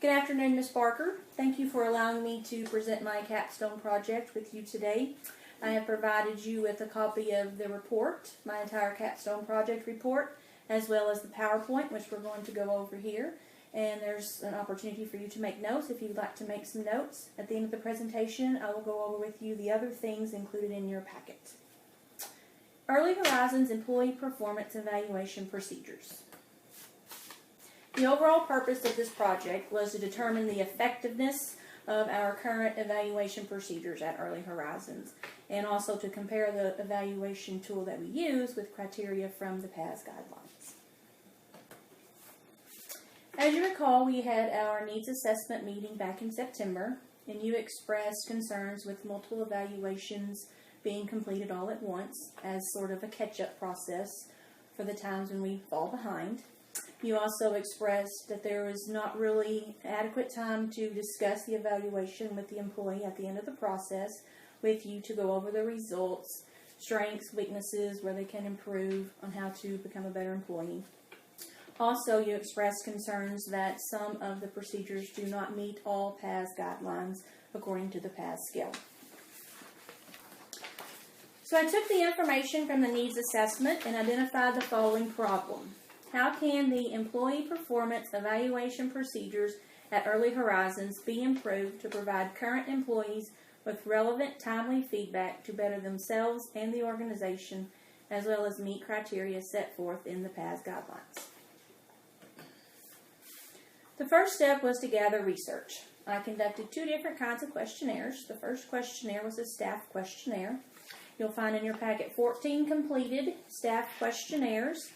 Good afternoon, Ms. Barker. Thank you for allowing me to present my Capstone project with you today. I have provided you with a copy of the report, my entire Capstone project report, as well as the PowerPoint, which we're going to go over here. And there's an opportunity for you to make notes if you'd like to make some notes. At the end of the presentation, I will go over with you the other things included in your packet. Early Horizons Employee Performance Evaluation Procedures. The overall purpose of this project was to determine the effectiveness of our current evaluation procedures at Early Horizons, and also to compare the evaluation tool that we use with criteria from the PAS guidelines. As you recall, we had our needs assessment meeting back in September, and you expressed concerns with multiple evaluations being completed all at once as sort of a catch-up process for the times when we fall behind. You also expressed that there was not really adequate time to discuss the evaluation with the employee at the end of the process with you to go over the results, strengths, weaknesses, where they can improve on how to become a better employee. Also, you expressed concerns that some of the procedures do not meet all PAS guidelines according to the PAS scale. So I took the information from the needs assessment and identified the following problem. How can the employee performance evaluation procedures at Early Horizons be improved to provide current employees with relevant, timely feedback to better themselves and the organization, as well as meet criteria set forth in the PAS guidelines? The first step was to gather research. I conducted two different kinds of questionnaires. The first questionnaire was a staff questionnaire. You'll find in your packet 14 completed staff questionnaires,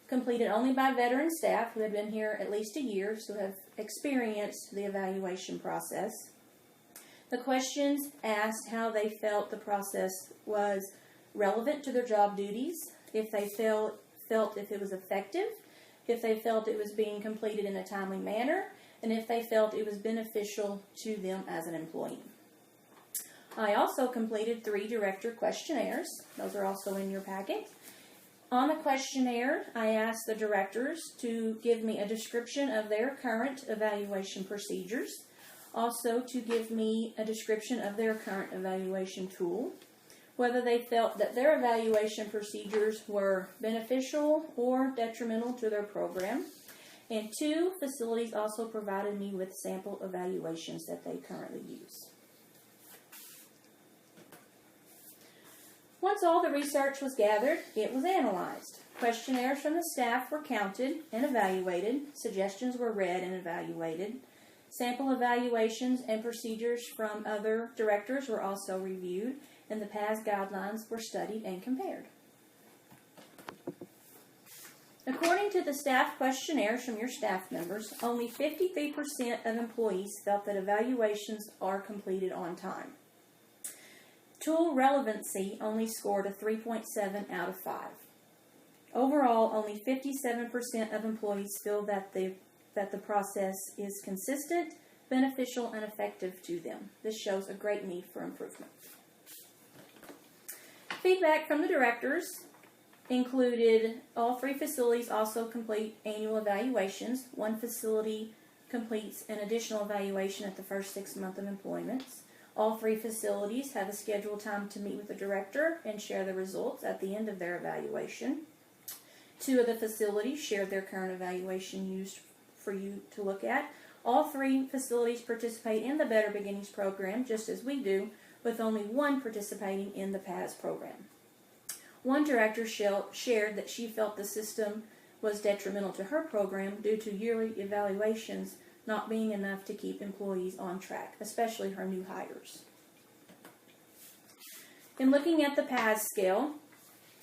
completed only by veteran staff who have been here at least a year, so have experienced the evaluation process. The questions asked how they felt the process was relevant to their job duties, if they felt if it was effective, if they felt it was being completed in a timely manner, and if they felt it was beneficial to them as an employee. I also completed 3 director questionnaires. Those are also in your packet. On the questionnaire, I asked the directors to give me a description of their current evaluation procedures, also to give me a description of their current evaluation tool, whether they felt that their evaluation procedures were beneficial or detrimental to their program, and 2 facilities also provided me with sample evaluations that they currently use. Once all the research was gathered, it was analyzed. Questionnaires from the staff were counted and evaluated. Suggestions were read and evaluated. Sample evaluations and procedures from other directors were also reviewed, and the PAS guidelines were studied and compared. According to the staff questionnaires from your staff members, only 53% of employees felt that evaluations are completed on time. Tool relevancy only scored a 3.7 out of 5. Overall, only 57% of employees feel that the process is consistent, beneficial, and effective to them. This shows a great need for improvement. Feedback from the directors included all 3 facilities also complete annual evaluations. 1 facility completes an additional evaluation at the first 6 months of employment. All 3 facilities have a scheduled time to meet with the director and share the results at the end of their evaluation. 2 of the facilities shared their current evaluation used for you to look at. All 3 facilities participate in the Better Beginnings program, just as we do, with only 1 participating in the PAS program. 1 director shared that she felt the system was detrimental to her program due to yearly evaluations not being enough to keep employees on track, especially her new hires. In looking at the PAS scale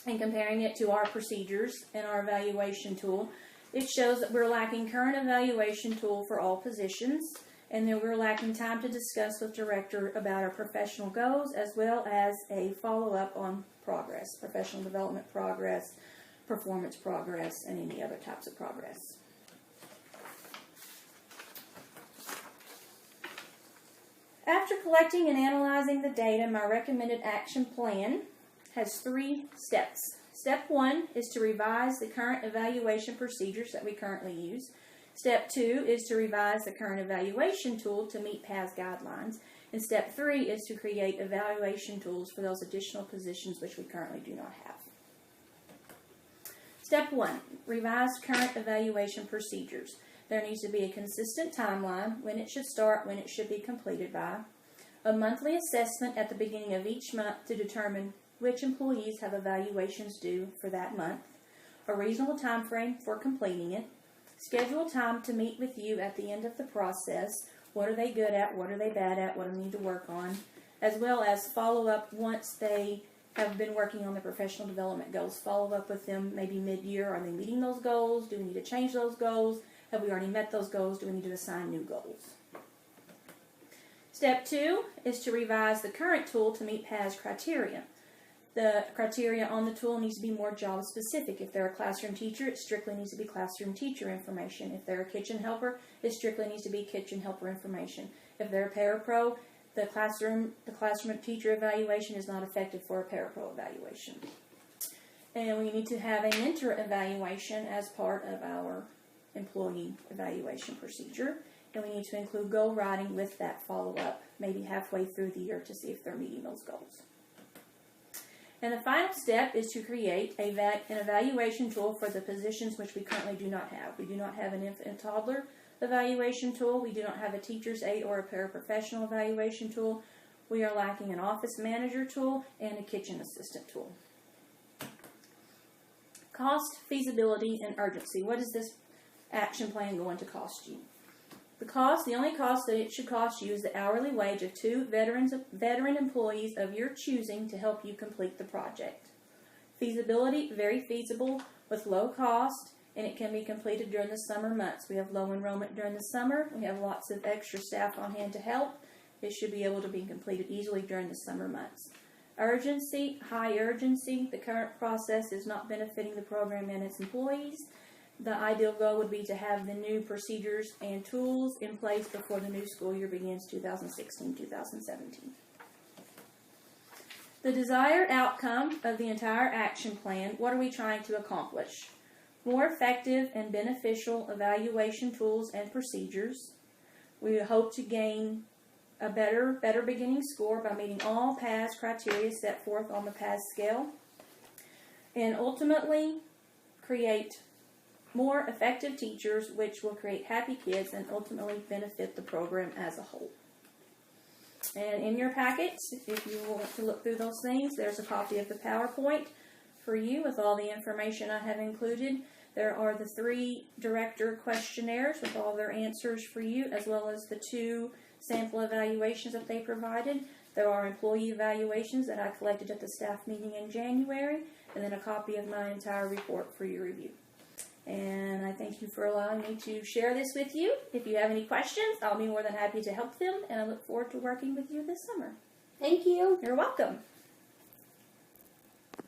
and comparing it to our procedures and our evaluation tool, it shows that we're lacking current evaluation tool for all positions, and that we're lacking time to discuss with director about our professional goals, as well as a follow-up on progress, professional development progress, performance progress, and any other types of progress. After collecting and analyzing the data, my recommended action plan has 3 steps. Step 1 is to revise the current evaluation procedures that we currently use. Step 2 is to revise the current evaluation tool to meet PAS guidelines. And step 3 is to create evaluation tools for those additional positions which we currently do not have. Step 1, revise current evaluation procedures. There needs to be a consistent timeline, when it should start, when it should be completed by, a monthly assessment at the beginning of each month to determine which employees have evaluations due for that month, a reasonable time frame for completing it, schedule time to meet with you at the end of the process. What are they good at? What are they bad at? What do they need to work on? As well as follow up once they have been working on their professional development goals. Follow up with them maybe mid-year. Are they meeting those goals? Do we need to change those goals? Have we already met those goals? Do we need to assign new goals? Step 2 is to revise the current tool to meet PAS criteria. The criteria on the tool needs to be more job specific. If they're a classroom teacher, it strictly needs to be classroom teacher information. If they're a kitchen helper, it strictly needs to be kitchen helper information. If they're a parapro, the classroom teacher evaluation is not effective for a parapro evaluation. And we need to have a mentor evaluation as part of our employee evaluation procedure. And we need to include goal writing with that follow-up, maybe halfway through the year to see if they're meeting those goals. And the final step is to create an evaluation tool for the positions which we currently do not have. We do not have an infant and toddler evaluation tool. We do not have a teacher's aide or a paraprofessional evaluation tool. We are lacking an office manager tool and a kitchen assistant tool. Cost, feasibility, and urgency. What is this action plan going to cost you? The only cost that it should cost you is the hourly wage of 2 veteran employees of your choosing to help you complete the project. Feasibility, very feasible with low cost, and it can be completed during the summer months. We have low enrollment during the summer. We have lots of extra staff on hand to help. It should be able to be completed easily during the summer months. Urgency, high urgency. The current process is not benefiting the program and its employees. The ideal goal would be to have the new procedures and tools in place before the new school year begins 2016-2017. The desired outcome of the entire action plan, what are we trying to accomplish? More effective and beneficial evaluation tools and procedures. We hope to gain a better beginning score by meeting all PAS criteria set forth on the PAS scale. And ultimately, create more effective teachers, which will create happy kids and ultimately benefit the program as a whole. And in your packets, if you want to look through those things, there's a copy of the PowerPoint for you with all the information I have included. There are the 3 director questionnaires with all their answers for you, as well as the 2 sample evaluations that they provided. There are employee evaluations that I collected at the staff meeting in January, and then a copy of my entire report for your review. And I thank you for allowing me to share this with you. If you have any questions, I'll be more than happy to help them, and I look forward to working with you this summer. Thank you. You're welcome.